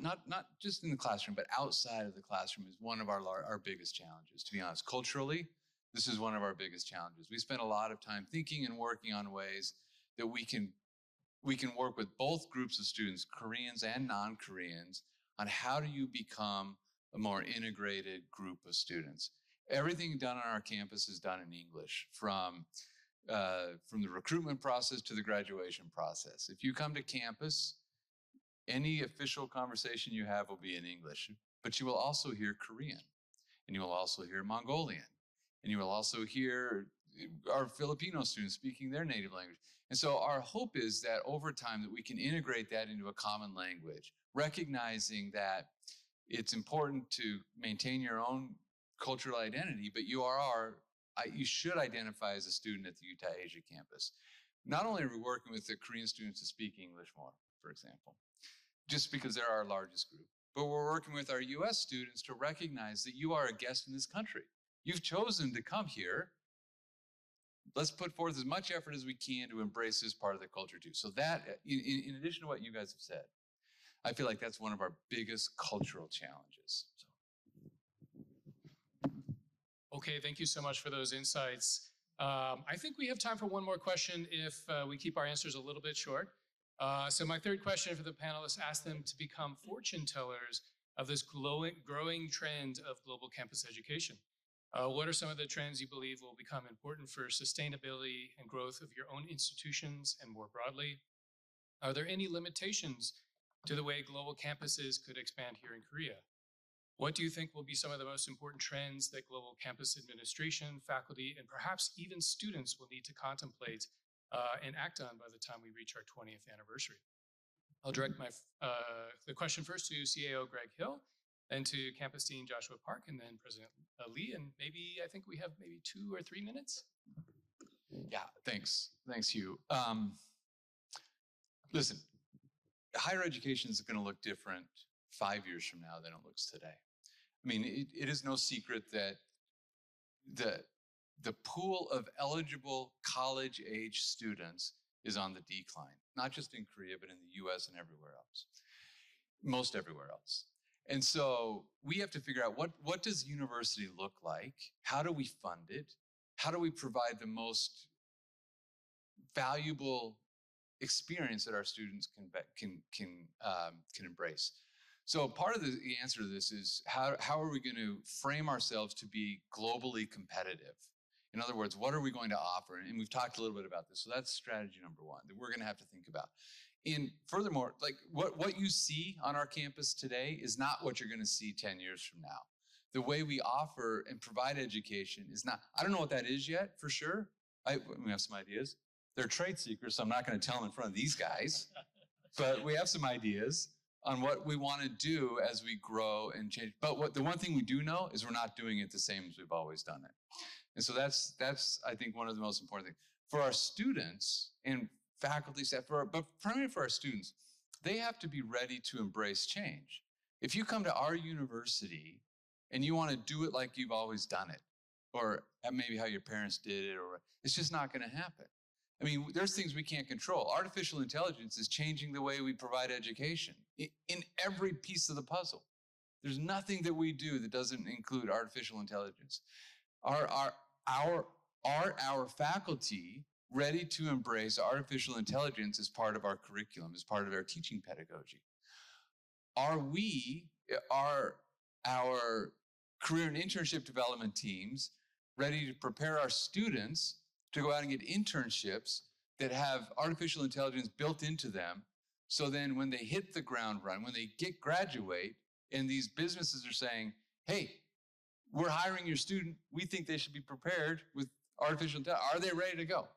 [SPEAKER 3] just in the classroom, but outside of the classroom is one of our biggest challenges, to be honest. Culturally, this is one of our biggest challenges. We spend a lot of time thinking and working on ways that we can work with both groups of students, Koreans and non-Koreans, on how do you become a more integrated group of students. Everything done on our campus is done in English, from the recruitment process to the graduation process. If you come to campus, any official conversation you have will be in English, but you will also hear Korean, and you will also hear Mongolian, and you will also hear our Filipino students speaking their native language. And so our hope is that over time that we can integrate that into a common language, recognizing that it's important to maintain your own cultural identity, but you should identify as a student at the Utah Asia campus. Not only are we working with the Korean students to speak English more, for example, just because they're our largest group, but we're working with our US students to recognize that you are a guest in this country. You've chosen to come here. Let's put forth as much effort as we can to embrace this part of the culture too. So that, in addition to what you guys have said, I feel like that's one of our biggest cultural challenges.
[SPEAKER 1] Okay, thank you so much for those insights. I think we have time for one more question if we keep our answers a little bit short. So my third question for the panelists asked them to become fortune tellers of this growing trend of global campus education. What are some of the trends you believe will become important for sustainability and growth of your own institutions and more broadly? Are there any limitations to the way global campuses could expand here in Korea? What do you think will be some of the most important trends that global campus administration, faculty, and perhaps even students will need to contemplate and act on by the time we reach our 20th anniversary? I'll direct the question first to CAO Greg Hill, then to Campus Dean Joshua Park, and then President Lee. And I think we have maybe 2 or 3 minutes.
[SPEAKER 3] Yeah, thanks. Thanks, Hugh. Listen, higher education is going to look different 5 years from now than it looks today. I mean, it is no secret that the pool of eligible college-age students is on the decline, not just in Korea, but in the US and everywhere else, most everywhere else. And so we have to figure out what does university look like? How do we fund it? How do we provide the most valuable experience that our students can embrace? So part of the answer to this is how are we going to frame ourselves to be globally competitive? In other words, what are we going to offer? And we've talked a little bit about this. So that's strategy number one that we're going to have to think about. And furthermore, like what you see on our campus today is not what you're going to see 10 years from now. The way we offer and provide education is not, I don't know what that is yet for sure. We have some ideas. They're trade secrets, so I'm not going to tell them in front of these guys. But we have some ideas on what we want to do as we grow and change. But the one thing we do know is we're not doing it the same as we've always done it. And so that's I think one of the most important things. For our students and faculty, staff, but primarily for our students, they have to be ready to embrace change. If you come to our university and you want to do it like you've always done it, or maybe how your parents did it, or it's just not going to happen. I mean, there's things we can't control. Artificial intelligence is changing the way we provide education in every piece of the puzzle. There's nothing that we do that doesn't include artificial intelligence. Are our faculty ready to embrace artificial intelligence as part of our curriculum, as part of our teaching pedagogy? Are our career and internship development teams ready to prepare our students to go out and get internships that have artificial intelligence built into them? So then when they hit the ground run, when they graduate, and these businesses are saying, hey, we're hiring your student, we think they should be prepared with artificial intelligence. Are they ready to go?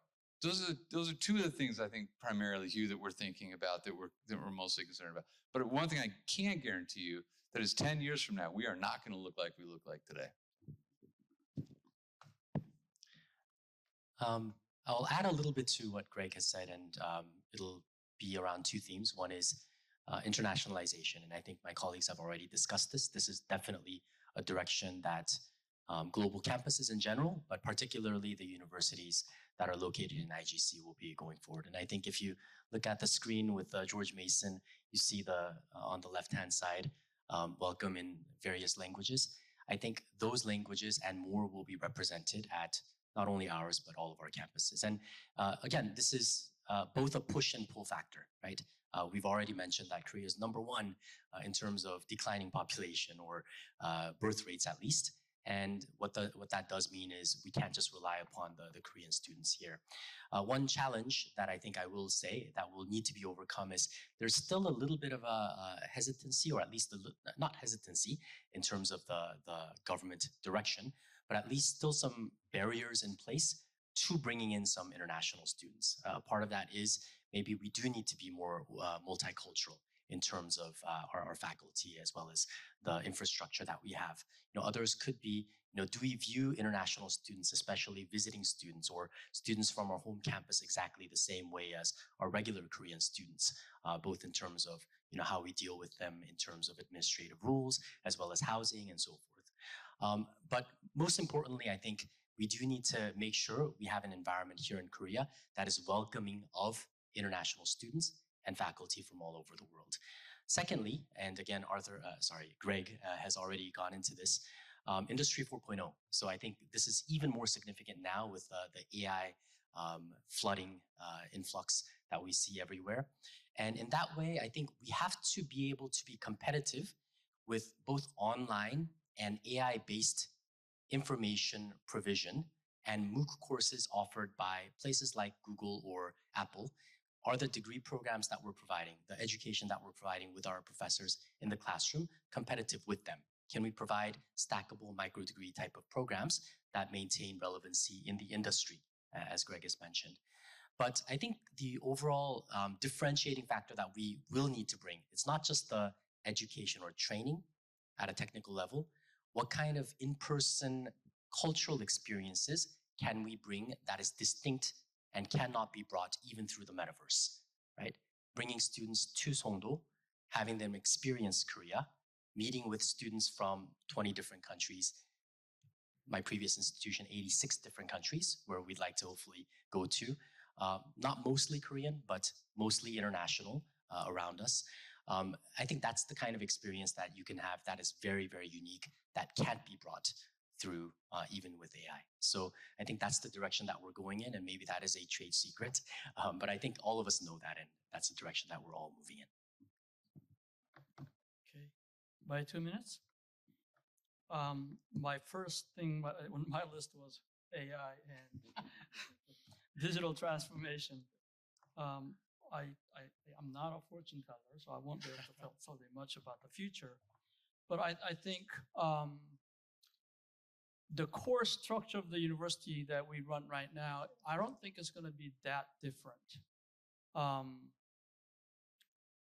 [SPEAKER 3] Those are two of the things I think primarily, Hugh, that we're thinking about, that we're mostly concerned about. But one thing I can guarantee you, that is 10 years from now, we are not going to look like we look like today.
[SPEAKER 4] I'll add a little bit to what Greg has said, and it'll be around 2 themes. One is internationalization, and I think my colleagues have already discussed this. This is definitely a direction that global campuses in general, but particularly the universities that are located in IGC, will be going forward. And I think if you look at the screen with George Mason, you see on the left-hand side, welcome in various languages. I think those languages and more will be represented at not only ours, but all of our campuses. And again, this is both a push and pull factor, right? We've already mentioned that Korea is #1 in terms of declining population, or birth rates at least. And what that does mean is we can't just rely upon the Korean students here. One challenge that I think I will say that will need to be overcome is there's still a little bit of a hesitancy, or at least not hesitancy in terms of the government direction, but at least still some barriers in place to bringing in some international students. Part of that is maybe we do need to be more multicultural in terms of our faculty as well as the infrastructure that we have. Others could be, do we view international students, especially visiting students or students from our home campus, exactly the same way as our regular Korean students, both in terms of how we deal with them in terms of administrative rules as well as housing and so forth. But most importantly, I think we do need to make sure we have an environment here in Korea that is welcoming of international students and faculty from all over the world. Secondly, and again, Greg has already gone into this, Industry 4.0. So I think this is even more significant now with the AI flooding influx that we see everywhere. And in that way, I think we have to be able to be competitive with both online and AI-based information provision, and MOOC courses offered by places like Google or Apple are the degree programs that we're providing, the education that we're providing with our professors in the classroom, competitive with them. Can we provide stackable micro-degree type of programs that maintain relevancy in the industry, as Greg has mentioned? But I think the overall differentiating factor that we will need to bring, it's not just the education or training at a technical level. What kind of in-person cultural experiences can we bring that is distinct and cannot be brought even through the metaverse, right? Bringing students to Songdo, having them experience Korea, meeting with students from 20 different countries. My previous institution, 86 different countries where we'd like to hopefully go to. Not mostly Korean, but mostly international around us. I think that's the kind of experience that you can have that is very, very unique, that can't be brought through even with AI. So I think that's the direction that we're going in, and maybe that is a trade secret, but I think all of us know that, and that's the direction that we're all moving in.
[SPEAKER 2] Okay, by 2 minutes. My first thing on my list was AI and digital transformation. I'm not a fortune teller, so I won't be able to tell you much about the future. But I think the core structure of the university that we run right now, I don't think it's going to be that different.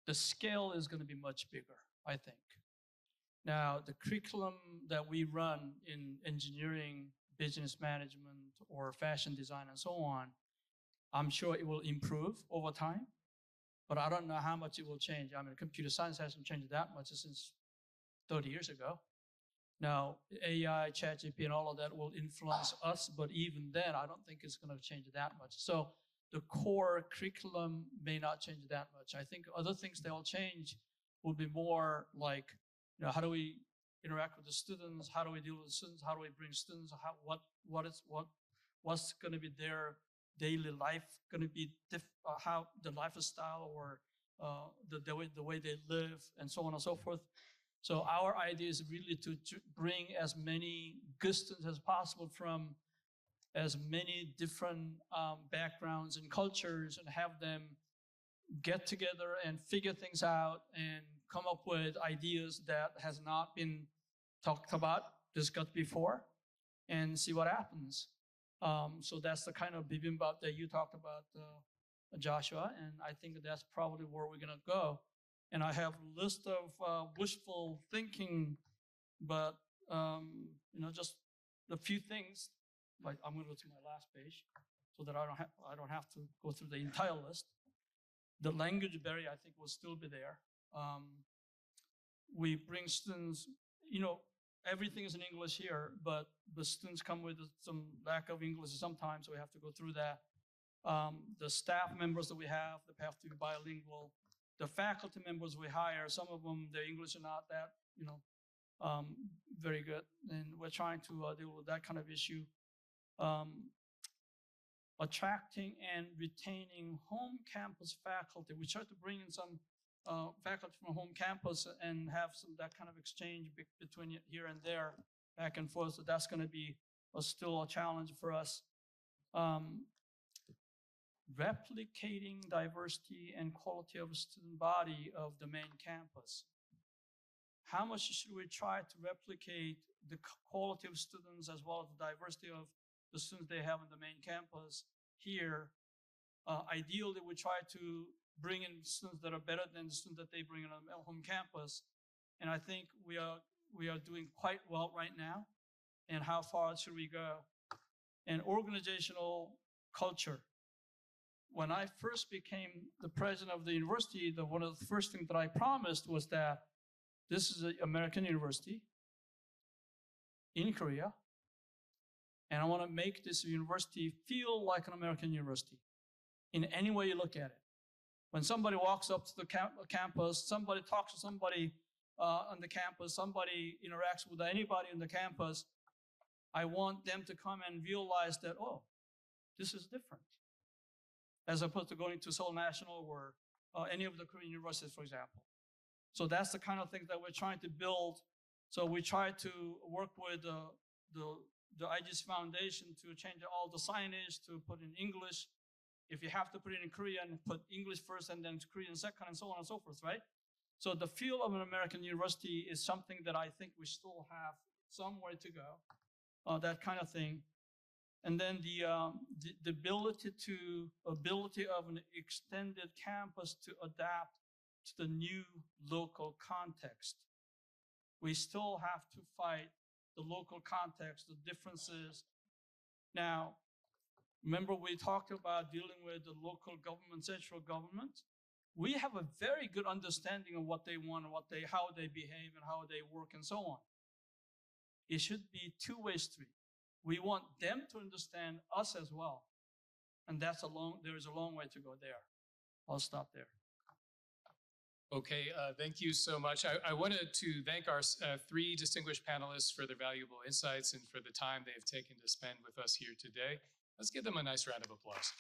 [SPEAKER 2] The scale is going to be much bigger, I think. Now, the curriculum that we run in engineering, business management, or fashion design and so on, I'm sure it will improve over time, but I don't know how much it will change. I mean, computer science hasn't changed that much since 30 years ago. Now, AI, ChatGPT, and all of that will influence us, but even then, I don't think it's going to change that much. So the core curriculum may not change that much. I think other things that will change will be more like, how do we interact with the students? How do we deal with the students? How do we bring students? What's going to be their daily life going to be? How the lifestyle or the way they live and so on and so forth. So our idea is really to bring as many good students as possible from as many different backgrounds and cultures, and have them get together and figure things out and come up with ideas that has not been talked about, discussed before, and see what happens. So that's the kind of bibimbap that you talked about, Joshua, and I think that's probably where we're gonna go. And I have a list of wishful thinking, but just a few things. Like, I'm gonna go to my last page so that I don't have to go through the entire list. The language barrier, I think, will still be there. We bring students, everything is in English here, but the students come with some lack of English sometimes, so we have to go through that. The staff members that we have to be bilingual. The faculty members we hire, some of them, their English are not that, very good, and we're trying to deal with that kind of issue. Attracting and retaining home campus faculty. We try to bring in some faculty from home campus and have that kind of exchange between here and there, back and forth. So that's going to be still a challenge for us. Replicating diversity and quality of student body of the main campus. How much should we try to replicate the quality of students as well as the diversity of the students they have on the main campus here. Ideally, we try to bring in students that are better than the students that they bring in on the home campus. And I think we are doing quite well right now. And how far should we go? And organizational culture. When I first became the president of the university, one of the first things that I promised was that this is an American university in Korea, and I want to make this university feel like an American university in any way you look at it. When somebody walks up to the campus, somebody talks to somebody on the campus, somebody interacts with anybody on the campus, I want them to come and realize that, oh, this is different. As opposed to going to Seoul National or any of the Korean universities, for example. So that's the kind of things that we're trying to build. So we try to work with the IGC Foundation to change all the signage to put in English. If you have to put it in Korean, put English first and then Korean second and so on and so forth, right? So the feel of an American university is something that I think we still have some way to go, that kind of thing. And then the ability of an extended campus to adapt to the new local context. We still have to fight the local context, the differences. Now, remember we talked about dealing with the local government, central government. We have a very good understanding of what they want and how they behave and how they work and so on. It should be two-way street. We want them to understand us as well. And there is a long way to go there. I'll stop there.
[SPEAKER 1] Okay, thank you so much. I wanted to thank our three distinguished panelists for their valuable insights and for the time they've taken to spend with us here today. Let's give them a nice round of applause.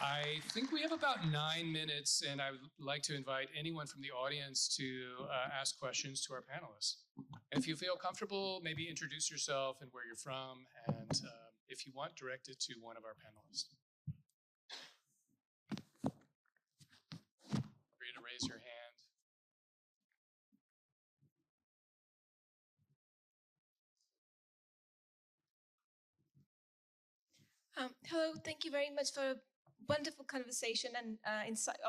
[SPEAKER 1] I think we have about 9 minutes, and I would like to invite anyone from the audience to ask questions to our panelists. If you feel comfortable, maybe introduce yourself and where you're from, and if you want, direct it to one of our panelists. Free to raise your hand.
[SPEAKER 5] Hello, thank you very much for a wonderful conversation, and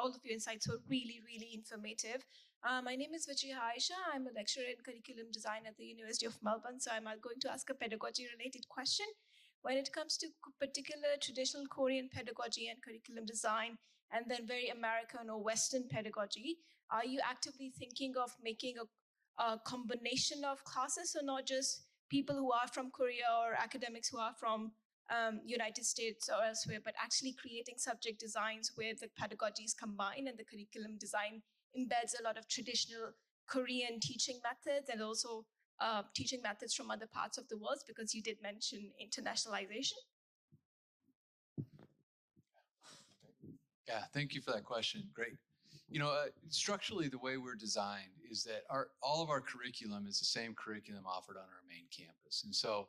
[SPEAKER 5] all of your insights were really, really informative. My name is Vajiha Aisha. I'm a lecturer in curriculum design at the University of Melbourne, so I'm going to ask a pedagogy-related question. When it comes to particular traditional Korean pedagogy and curriculum design, and then very American or Western pedagogy, are you actively thinking of making a combination of classes, so not just people who are from Korea or academics who are from United States or elsewhere, but actually creating subject designs where the pedagogies combine and the curriculum design embeds a lot of traditional Korean teaching methods and also teaching methods from other parts of the world, because you did mention internationalization?
[SPEAKER 3] Yeah, thank you for that question. Great. Structurally, the way we're designed is that all of our curriculum is the same curriculum offered on our main campus. And so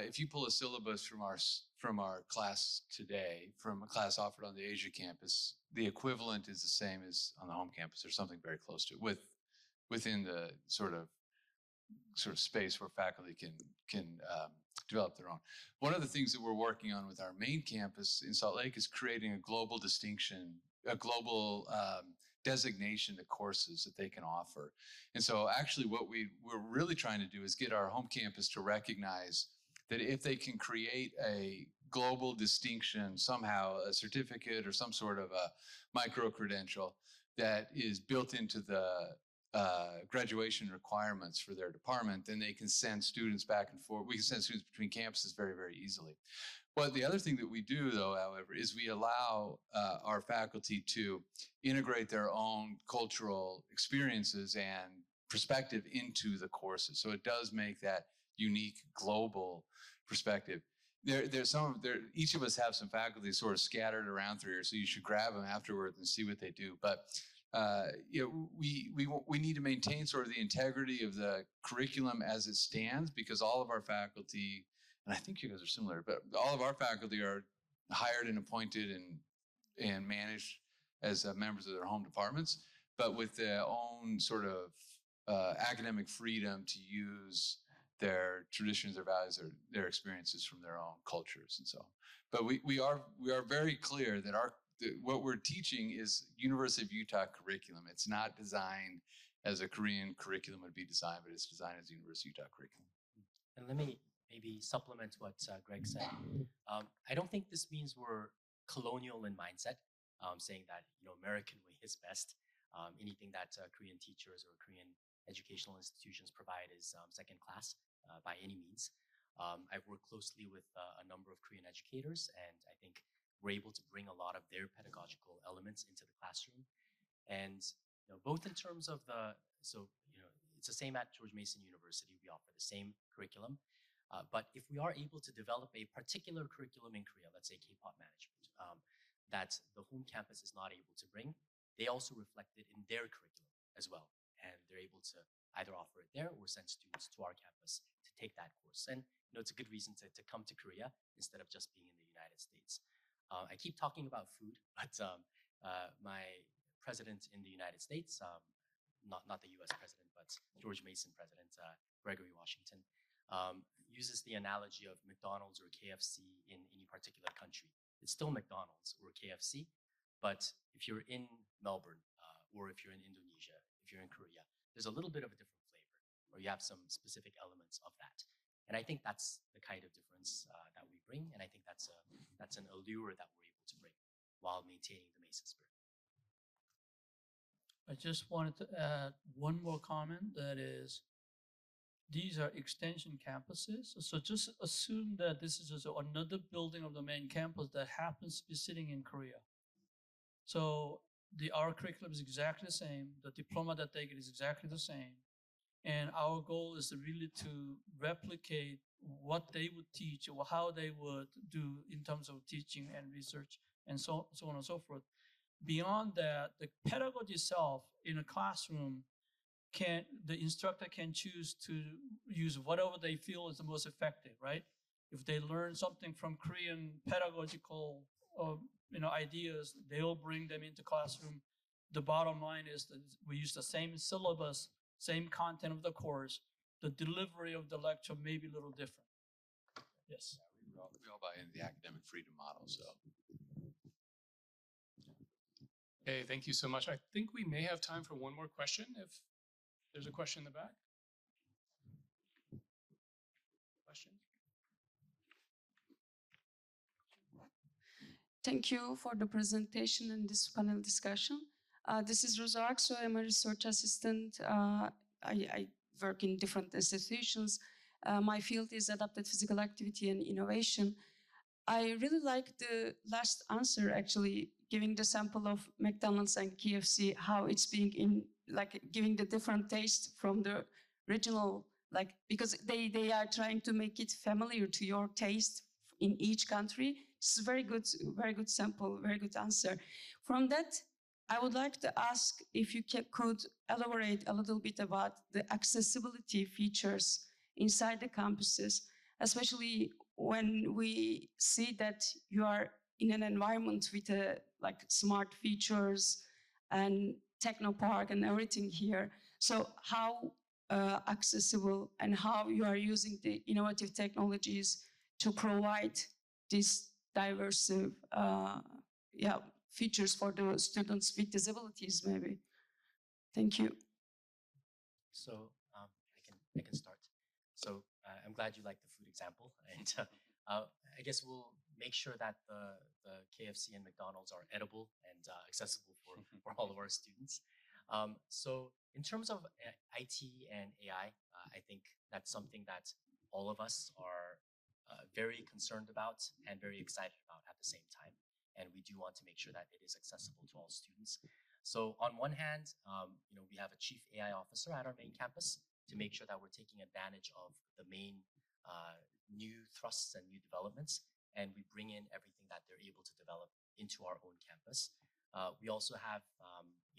[SPEAKER 3] if you pull a syllabus from our class today, from a class offered on the Asia campus, the equivalent is the same as on the home campus, or something very close to it, within the sort of space where faculty can develop their own. One of the things that we're working on with our main campus in Salt Lake is creating a global distinction, a global designation to courses that they can offer. And so actually what we're really trying to do is get our home campus to recognize that if they can create a global distinction, somehow a certificate or some sort of a micro-credential that is built into the graduation requirements for their department, then they can send students back and forth. We can send students between campuses very, very easily. But the other thing that we do, though, however, is we allow our faculty to integrate their own cultural experiences and perspective into the courses. So it does make that unique global perspective. Each of us have some faculty sort of scattered around through here, so you should grab them afterwards and see what they do. But we need to maintain sort of the integrity of the curriculum as it stands, because all of our faculty, and I think you guys are similar, but all of our faculty are hired and appointed and managed as members of their home departments, but with their own sort of academic freedom to use their traditions, their values, their experiences from their own cultures and so on. But we are very clear that what we're teaching is University of Utah curriculum. It's not designed as a Korean curriculum would be designed, but it's designed as a University of Utah curriculum.
[SPEAKER 4] And let me maybe supplement what Greg said. I don't think this means we're colonial in mindset, saying that American way is best. Anything that Korean teachers or Korean educational institutions provide is second class by any means. I've worked closely with a number of Korean educators, and I think we're able to bring a lot of their pedagogical elements into the classroom. And both in terms of it's the same at George Mason University. We offer the same curriculum. But if we are able to develop a particular curriculum in Korea, let's say K-pop management, that the home campus is not able to bring, they also reflect it in their curriculum as well. And they're able to either offer it there or send students to our campus to take that course. And it's a good reason to come to Korea instead of just being in the United States. I keep talking about food, but my president in the United States, not the US president, but George Mason president, Gregory Washington, uses the analogy of McDonald's or KFC in any particular country. It's still McDonald's or KFC, but if you're in Melbourne or if you're in Indonesia, if you're in Korea, there's a little bit of a different flavor, or you have some specific elements of that. And I think that's the kind of difference that we bring, and I think that's an allure that we're able to bring while maintaining the Mason spirit.
[SPEAKER 2] I just wanted to add one more comment, that is, these are extension campuses. So just assume that this is just another building of the main campus that happens to be sitting in Korea. So our curriculum is exactly the same. The diploma that they get is exactly the same. And our goal is really to replicate what they would teach or how they would do in terms of teaching and research and so on and so forth. Beyond that, the pedagogy itself in a classroom, the instructor can choose to use whatever they feel is the most effective, right? If they learn something from Korean pedagogical ideas, they'll bring them into classroom. The bottom line is that we use the same syllabus, same content of the course. The delivery of the lecture may be a little different. Yes.
[SPEAKER 3] We all buy into the academic freedom model, so.
[SPEAKER 1] Okay, thank you so much. I think we may have time for one more question if there's a question in the back. Question?
[SPEAKER 6] Thank you for the presentation and this panel discussion. This is Rosa Aksu. I'm a research assistant. I work in different institutions. My field is adapted physical activity and innovation. I really like the last answer, actually, giving the sample of McDonald's and KFC, how it's being giving the different taste from the regional, because they are trying to make it familiar to your taste in each country. It's a very good sample, very good answer. From that, I would like to ask if you could elaborate a little bit about the accessibility features inside the campuses, especially when we see that you are in an environment with smart features and technopark and everything here. So how accessible and how you are using the innovative technologies to provide these diverse features for the students with disabilities, maybe. Thank you.
[SPEAKER 4] So I can start. So I'm glad you like the food example, and I guess we'll make sure that the KFC and McDonald's are edible and accessible for all of our students. So in terms of IT and AI, I think that's something that all of us are very concerned about and very excited about at the same time. And we do want to make sure that it is accessible to all students. So on one hand, we have a chief AI officer at our main campus to make sure that we're taking advantage of the main new thrusts and new developments, and we bring in everything that they're able to develop into our own campus. We also have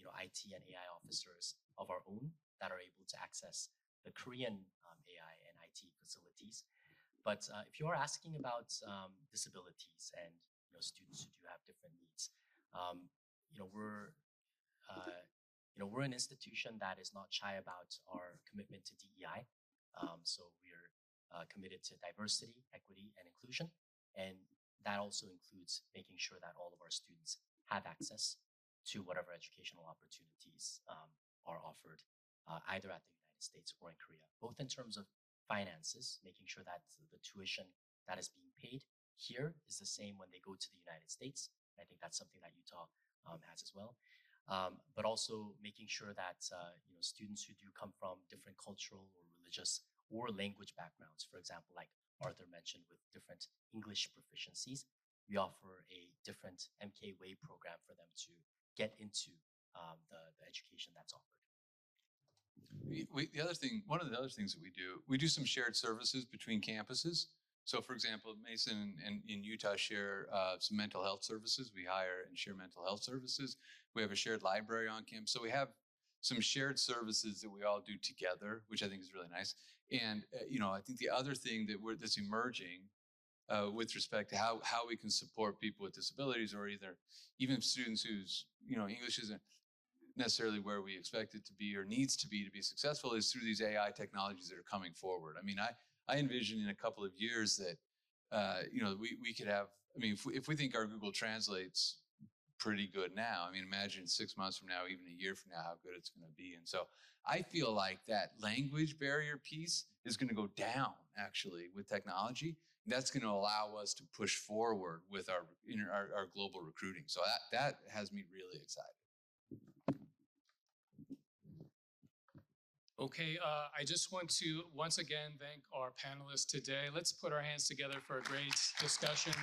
[SPEAKER 4] IT and AI officers of our own that are able to access the Korean AI and IT facilities. But if you are asking about disabilities and students who do have different needs, we're an institution that is not shy about our commitment to DEI. So we're committed to diversity, equity, and inclusion. And that also includes making sure that all of our students have access to whatever educational opportunities are offered either at the United States or in Korea, both in terms of finances, making sure that the tuition that is being paid here is the same when they go to the United States. I think that's something that Utah has as well. But also making sure that students who do come from different cultural or religious or language backgrounds, for example, like Arthur mentioned with different English proficiencies, we offer a different MK Way program for them to get into the education that's offered.
[SPEAKER 3] One of the other things that we do some shared services between campuses. So for example, Mason and in Utah share some mental health services. We hire and share mental health services. We have a shared library on campus. So we have some shared services that we all do together, which I think is really nice. And I think the other thing that's emerging with respect to how we can support people with disabilities, or even students whose English isn't necessarily where we expect it to be or needs to be successful, is through these AI technologies that are coming forward. I mean, I envision in a couple of years that we could have. I mean, if we think our Google Translate's pretty good now, I mean, imagine 6 months from now, even a year from now, how good it's going to be. And so I feel like that language barrier piece is going to go down actually with technology. That's going to allow us to push forward with our global recruiting. So that has me really excited.
[SPEAKER 1] Okay, I just want to once again thank our panelists today. Let's put our hands together for a great discussion.